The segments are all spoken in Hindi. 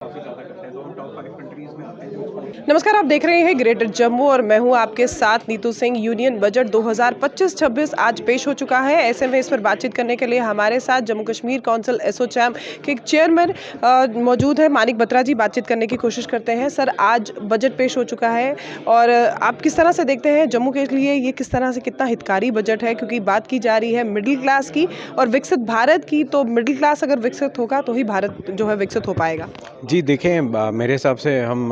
काफ़ी ज़्यादा करते हैं, तो हम टॉप 5 कंट्रीज़ में आते हैं जो इसको। नमस्कार, आप देख रहे हैं ग्रेटर जम्मू और मैं हूं आपके साथ नीतू सिंह। यूनियन बजट 2025-26 आज पेश हो चुका है। ऐसे में इस पर बातचीत करने के लिए हमारे साथ जम्मू कश्मीर काउंसिल एसोचैम के एक चेयरमैन मौजूद है, मानिक बत्रा जी। बातचीत करने की कोशिश करते हैं। सर, आज बजट पेश हो चुका है और आप किस तरह से देखते हैं जम्मू के लिए ये किस तरह से कितना हितकारी बजट है, क्योंकि बात की जा रही है मिडिल क्लास की और विकसित भारत की। तो मिडिल क्लास अगर विकसित होगा तो ही भारत जो है विकसित हो पाएगा। जी देखें, मेरे हिसाब से हम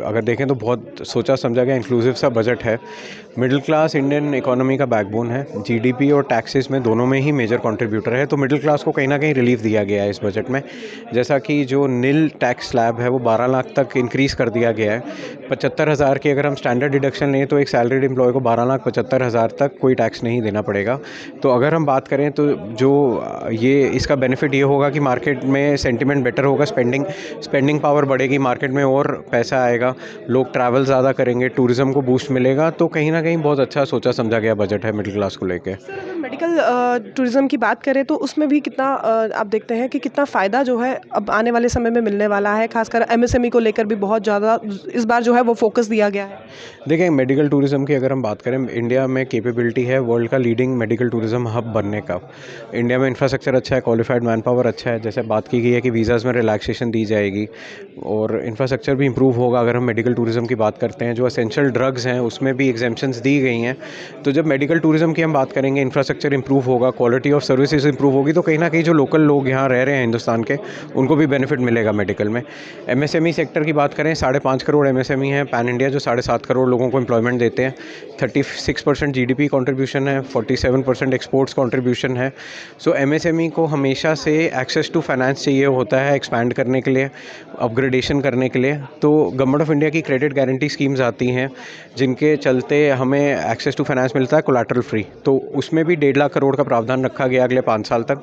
अगर देखें तो बहुत सोचा समझा गया इंक्लूसिव सा बजट है। मिडिल क्लास इंडियन इकोनॉमी का बैकबोन है। जीडीपी और टैक्सेस में दोनों में ही मेजर कंट्रीब्यूटर है, तो मिडिल क्लास को कहीं ना कहीं रिलीफ दिया गया है इस बजट में। जैसा कि जो निल टैक्स स्लैब है वो 12 लाख तक इंक्रीज़ कर दिया गया है। 75,000 की अगर हम स्टैंडर्ड डिडक्शन लें तो एक सैलरीड एम्प्लॉय को 12,75,000 तक कोई टैक्स नहीं देना पड़ेगा। तो अगर हम बात करें तो जो ये इसका बेनिफिट ये होगा कि मार्केट में सेंटिमेंट बेटर होगा, स्पेंडिंग पावर बढ़ेगी, मार्केट में और पैसा आएगा, लोग ट्रैवल ज़्यादा करेंगे, टूरिज़्म को बूस्ट मिलेगा। तो कहीं ना कहीं बहुत अच्छा सोचा समझा गया बजट है मिडिल क्लास को लेके। सर, अगर मेडिकल टूरिज्म की बात करें तो उसमें भी कितना आप देखते हैं कि कितना फ़ायदा जो है अब आने वाले समय में मिलने वाला है। खासकर एमएसएमई को लेकर भी बहुत ज़्यादा इस बार जो है वो फोकस दिया गया है। देखें, मेडिकल टूरिज़्म की अगर हम बात करें, इंडिया में कैपेबिलिटी है वर्ल्ड का लीडिंग मेडिकल टूरिज़्म हब बनने का। इंडिया में इंफ्रास्ट्रक्चर अच्छा है, क्वालिफाइड मैन पावर अच्छा है। जैसे बात की गई है कि वीज़ाज़ में रिलैक्सेशन दी जाएगी और इंफ्रास्ट्रक्चर भी इंप्रूव होगा। अगर हम मेडिकल टूरिज़्म की बात करते हैं, जो एसेंशियल ड्रग्स हैं उसमें भी एग्जेम्पशंस दी गई हैं। तो जब मेडिकल टूरिज़्म की हम बात करेंगे, इंफ्रास्ट्रक्चर इंप्रूव होगा, क्वालिटी ऑफ सर्विसेज इंप्रूव होगी, तो कहीं ना कहीं जो लोकल लोग यहाँ रह रहे हैं हिंदुस्तान के, उनको भी बेनिफिट मिलेगा मेडिकल में। एमएसएमई सेक्टर की बात करें, 5.5 करोड़ एमएसएमई है पैन इंडिया, जो 7.5 करोड़ लोगों को एम्प्लॉयमेंट देते हैं। 36% जीडीपी कंट्रीब्यूशन है, 47% एक्सपोर्ट्स कंट्रीब्यूशन है। सो एमएसएमई को हमेशा से एक्सेस टू फाइनेंस चाहिए होता है एक्सपैंड करने के लिए, अपग्रेडेशन करने के लिए। तो गवर्नमेंट ऑफ इंडिया की क्रेडिट गारंटी स्कीम्स आती हैं जिनके चलते हमें एक्सेस टू फाइनेंस मिलता है कोलैटरल फ्री। तो उसमें भी 1.5 लाख करोड़ का प्रावधान रखा गया अगले 5 साल तक।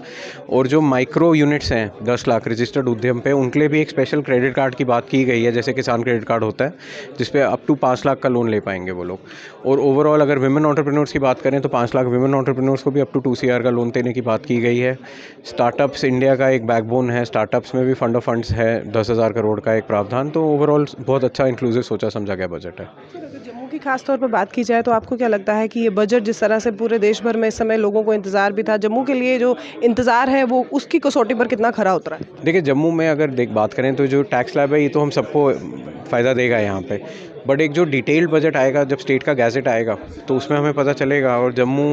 और जो माइक्रो यूनिट्स हैं 10 लाख रजिस्टर्ड उद्यम पे, उनके लिए भी एक स्पेशल क्रेडिट कार्ड की बात की गई है, जैसे किसान क्रेडिट कार्ड होता है, जिसपे अप टू 5 लाख का लोन ले पाएंगे वो लोग। और ओवरऑल अगर विमेन एंटरप्रेन्योर्स की बात करें तो 5 लाख विमेन एंटरप्रेन्योर्स को भी अप टू 2 CR का लोन देने की बात की गई है। स्टार्टअप्स इंडिया का एक बैकबोन है, स्टार्टअप्स में भी फंड ऑफ फंड्स है 10,000 करोड़ का एक प्रावधान। तो ओवरऑल बहुत अच्छा इंक्लूसिव सोचा समझा गया बजट है। सर, अगर जम्मू की खास तौर पर बात की जाए तो आपको क्या लगता है कि ये बजट जिस तरह से पूरे देश भर में इस समय लोगों को इंतजार भी था, जम्मू के लिए जो इंतजार है वो उसकी कसौटी पर कितना खरा उतरा है? देखिए, जम्मू में अगर बात करें तो जो टैक्स स्लैब है ये तो हम सबको फ़ायदा देगा यहाँ पे। बट एक जो डिटेल्ड बजट आएगा जब स्टेट का गैजेट आएगा तो उसमें हमें पता चलेगा। और जम्मू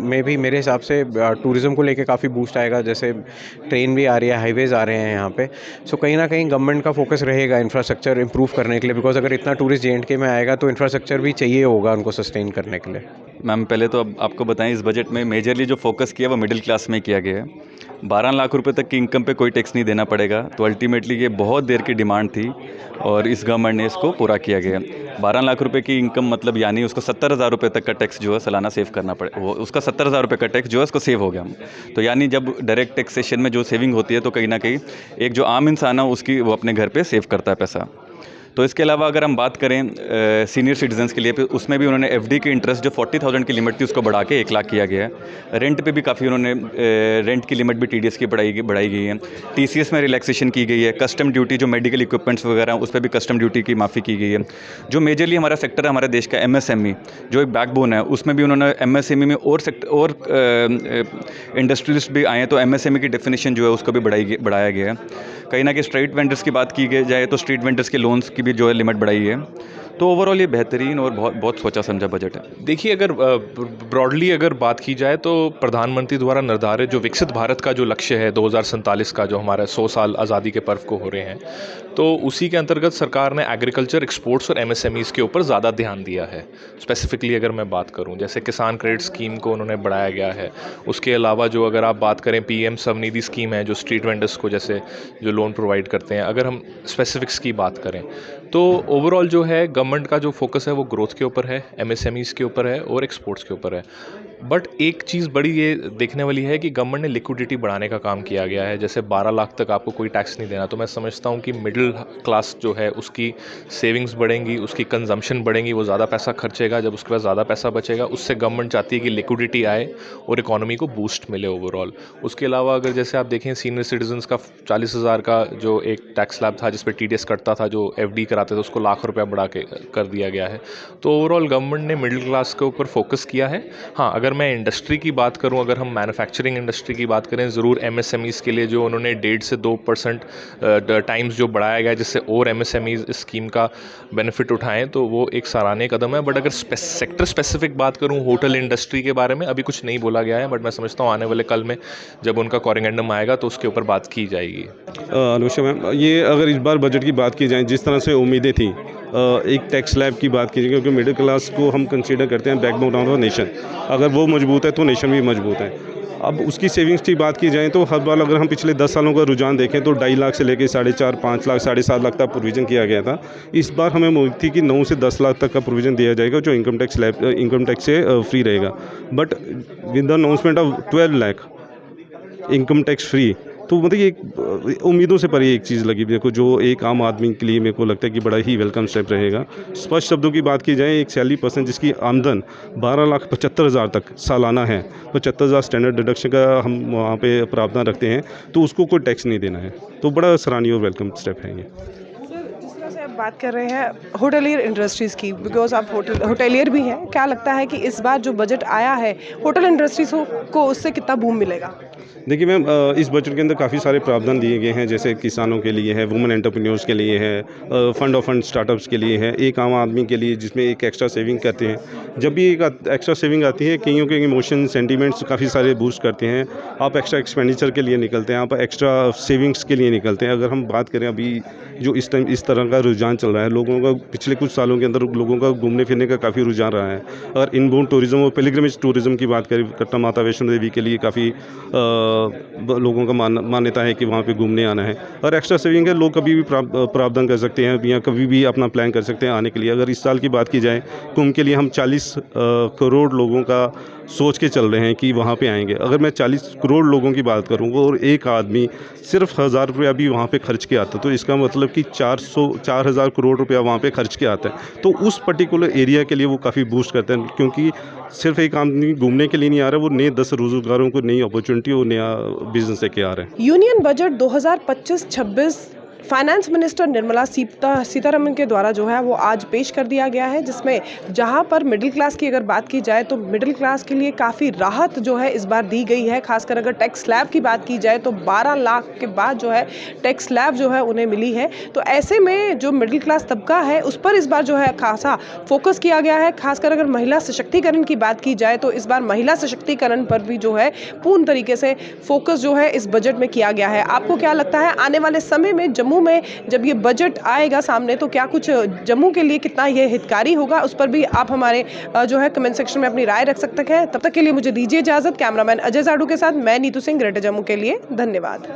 में भी मेरे हिसाब से टूरिज़्म को लेके काफ़ी बूस्ट आएगा, जैसे ट्रेन भी आ रही है, हाईवेज़ आ रहे हैं यहाँ पे। सो कहीं ना कहीं गवर्नमेंट का फोकस रहेगा इंफ्रास्ट्रक्चर इंप्रूव करने के लिए, बिकॉज अगर इतना टूरिस्ट JNK में आएगा तो इंफ्रास्ट्रक्चर भी चाहिए होगा उनको सस्टेन करने के लिए। मैम, पहले तो अब आपको बताएं, इस बजट में मेजरली जो फोकस किया वो मिडिल क्लास में किया गया है। 12 लाख रुपए तक की इनकम पे कोई टैक्स नहीं देना पड़ेगा। तो अल्टीमेटली ये बहुत देर की डिमांड थी और इस गवर्नमेंट ने इसको पूरा किया गया। 12 लाख रुपए की इनकम मतलब यानी उसको 70,000 रुपये तक का टैक्स जो है सालाना सेव करना पड़े, वो उसका 70,000 रुपये का टैक्स जो है उसको सेव हो गया। तो यानी जब डायरेक्ट टैक्सेशन में जो सेविंग होती है तो कहीं ना कहीं एक जो आम इंसान है उसकी वो अपने घर पे सेव करता है पैसा। तो इसके अलावा अगर हम बात करें सीनियर सिटीजन्स के लिए, उसमें भी उन्होंने FD की इंटरेस्ट जो 40,000 की लिमिट थी उसको बढ़ा के 1 लाख किया गया है। रेंट पे भी काफ़ी उन्होंने रेंट की लिमिट भी TDS की बढ़ाई गई है। TCS में रिलैक्सेशन की गई है। कस्टम ड्यूटी जो मेडिकल इक्विपमेंट्स वगैरह उस पर भी कस्टम ड्यूटी की माफ़ी की गई है। जो मेजरली हमारा सेक्टर है हमारे देश का MSME जो एक बैकबोन है, उसमें भी उन्होंने MSME में और इंडस्ट्रीज भी आए हैं तो MSME की डेफिनेशन जो है उसको भी बढ़ाया गया है। कहीं ना कहीं स्ट्रीट वेंडर्स की बात की जाए तो स्ट्रीट वेंडर्स के लोन्स की भी जो है लिमिट बढ़ाई है। तो ओवरऑल ये बेहतरीन और बहुत बहुत सोचा समझा बजट है। देखिए, अगर ब्रॉडली अगर बात की जाए तो प्रधानमंत्री द्वारा निर्धारित जो विकसित भारत का जो लक्ष्य है 2047 का, जो हमारा 100 साल आज़ादी के पर्व को हो रहे हैं, तो उसी के अंतर्गत सरकार ने एग्रीकल्चर, एक्सपोर्ट्स और MSMEs के ऊपर ज़्यादा ध्यान दिया है। स्पेसिफिकली अगर मैं बात करूं, जैसे किसान क्रेडिट स्कीम को उन्होंने बढ़ाया गया है। उसके अलावा जो अगर आप बात करें PM स्वनिधि स्कीम है जो स्ट्रीट वेंडर्स को जैसे जो लोन प्रोवाइड करते हैं। अगर हम स्पेसिफिक्स की बात करें तो ओवरऑल जो है गवर्नमेंट का जो फोकस है वो ग्रोथ के ऊपर है, एमएसएमईज़ के ऊपर है और एक्सपोर्ट्स के ऊपर है। बट एक चीज़ बड़ी ये देखने वाली है कि गवर्नमेंट ने लिक्विडिटी बढ़ाने का काम किया गया है। जैसे 12 लाख तक आपको कोई टैक्स नहीं देना, तो मैं समझता हूँ कि मिडिल क्लास जो है उसकी सेविंग्स बढ़ेंगी, उसकी कंजम्पशन बढ़ेंगी, वो ज़्यादा पैसा खर्चेगा। जब उसके पास ज़्यादा पैसा बचेगा, उससे गवर्नमेंट चाहती है कि लिक्विडिटी आए और इकोनॉमी को बूस्ट मिले ओवरऑल। उसके अलावा अगर जैसे आप देखें सीनियर सिटीजन्स का 40,000 का जो एक टैक्स स्लैब था जिस पे टीडीएस कटता था, जो एफडी कराते थे, उसको लाख रुपया बढ़ा के कर दिया गया है। तो ओवरऑल गवर्नमेंट ने मिडिल क्लास के ऊपर फोकस किया है। हाँ, अगर मैं इंडस्ट्री की बात करूं, अगर हम मैन्युफैक्चरिंग इंडस्ट्री की बात करें, ज़रूर एमएसएमईज़ के लिए जो उन्होंने 1.5 से 2% टाइम्स जो बढ़ाया गया है, जिससे और एमएसएमईज़ इस स्कीम का बेनिफिट उठाएं, तो वो एक सराहनीय कदम है। बट अगर सेक्टर स्पेसिफिक बात करूं, होटल इंडस्ट्री के बारे में अभी कुछ नहीं बोला गया है, बट मैं समझता हूँ आने वाले कल में जब उनका कॉरिगेंडम आएगा तो उसके ऊपर बात की जाएगी। अनुषा मैम, ये अगर इस बार बजट की बात की जाए, जिस तरह से उम्मीदें थी, एक टैक्स स्लैब की बात की जाए, क्योंकि मिडिल क्लास को हम कंसीडर करते हैं बैकबोन ऑफ नेशन। अगर वो मजबूत है तो नेशन भी मजबूत है। अब उसकी सेविंग्स की बात की जाए तो हर बार अगर हम पिछले 10 सालों का रुझान देखें तो 2.5 लाख से लेकर 4.5, 5 लाख, 7.5 लाख तक प्रोविज़न किया गया था। इस बार हमें उम्मीद थी कि 9 से 10 लाख तक का प्रोविज़न दिया जाएगा जो इनकम टैक्स से फ्री रहेगा। But with the announcement of 12 lakh income tax free, तो मतलब ये उम्मीदों से परे एक चीज़ लगी मेरे को, जो एक आम आदमी के लिए मेरे को लगता है कि बड़ा ही वेलकम स्टेप रहेगा। स्पष्ट शब्दों की बात की जाए, एक सैलरी पर्सन जिसकी आमदन 12,75,000 तक सालाना है, 75,000 स्टैंडर्ड डिडक्शन का हम वहाँ पे प्रावधान रखते हैं, तो उसको कोई टैक्स नहीं देना है। तो बड़ा सराहनीय और वेलकम स्टेप है ये। जिस तरह से आप बात कर रहे हैं होटलियर इंडस्ट्रीज़ की, बिकॉज आप होटलियर भी हैं, क्या लगता है कि इस बार जो बजट आया है होटल इंडस्ट्रीज को उससे कितना बूम मिलेगा? देखिए मैम, इस बजट के अंदर काफ़ी सारे प्रावधान दिए गए हैं, जैसे किसानों के लिए है, वुमेन एंटरप्रेन्योर्स के लिए है, फंड ऑफ फंड स्टार्टअप्स के लिए है, एक आम आदमी के लिए जिसमें एक एक्स्ट्रा सेविंग करते हैं। जब भी एक एक्स्ट्रा सेविंग आती है, कईयों के इमोशन सेंटीमेंट्स काफ़ी सारे बूस्ट करते हैं। आप एक्स्ट्रा एक्सपेंडिचर के लिए निकलते हैं, आप एक्स्ट्रा सेविंग्स के लिए निकलते हैं। अगर हम बात करें अभी जो इस टाइम इस तरह का रुझान चल रहा है, लोगों का पिछले कुछ सालों के अंदर लोगों का घूमने फिरने का काफ़ी रुझान रहा है। अगर इनबाउंड टूरिज्म और पिलग्रिमेज टूरिज्म की बात करें, कटरा माता वैष्णो देवी के लिए काफ़ी लोगों का मान्यता है कि वहाँ पे घूमने आना है। और एक्स्ट्रा सेविंग है, लोग कभी भी प्रावधान कर सकते हैं या कभी भी अपना प्लान कर सकते हैं आने के लिए। अगर इस साल की बात की जाए, कुंभ के लिए हम 40 करोड़ लोगों का सोच के चल रहे हैं कि वहाँ पे आएंगे। अगर मैं 40 करोड़ लोगों की बात करूँ और एक आदमी सिर्फ 1,000 रुपया भी वहाँ पे खर्च के आता, तो इसका मतलब कि 4,000 करोड़ रुपया वहाँ पे खर्च के आता है। तो उस पर्टिकुलर एरिया के लिए वो काफ़ी बूस्ट करते हैं, क्योंकि सिर्फ एक आदमी घूमने के लिए नहीं आ रहा, वो नए 10 रोजगारों को नई अपॉर्चुनिटी और नया बिजनेस लेके आ रहे हैं। Union budget 2025-26 finance minister Nirmala Sitharaman के द्वारा जो है वो आज पेश कर दिया गया है, जिसमें जहां पर मिडिल क्लास की अगर बात की जाए तो मिडिल क्लास के लिए काफ़ी राहत जो है इस बार दी गई है। खासकर अगर टैक्स स्लैब की बात की जाए तो 12 लाख के बाद जो है टैक्स स्लैब जो है उन्हें मिली है। तो ऐसे में जो मिडिल क्लास तबका है उस पर इस बार जो है खासा फोकस किया गया है। खासकर अगर महिला सशक्तिकरण की बात की जाए तो इस बार महिला सशक्तिकरण पर भी जो है पूर्ण तरीके से फोकस जो है इस बजट में किया गया है। आपको क्या लगता है आने वाले समय में जम्मू में जब ये बजट आएगा सामने तो क्या कुछ जम्मू के लिए कितना ये हितकारी होगा, उस पर भी आप हमारे जो है कमेंट सेक्शन में अपनी राय रख सकते हैं। तब तक के लिए मुझे दीजिए इजाजत। कैमरामैन अजय जाडू के साथ मैं नीतू सिंह, ग्रेटर जम्मू के लिए धन्यवाद।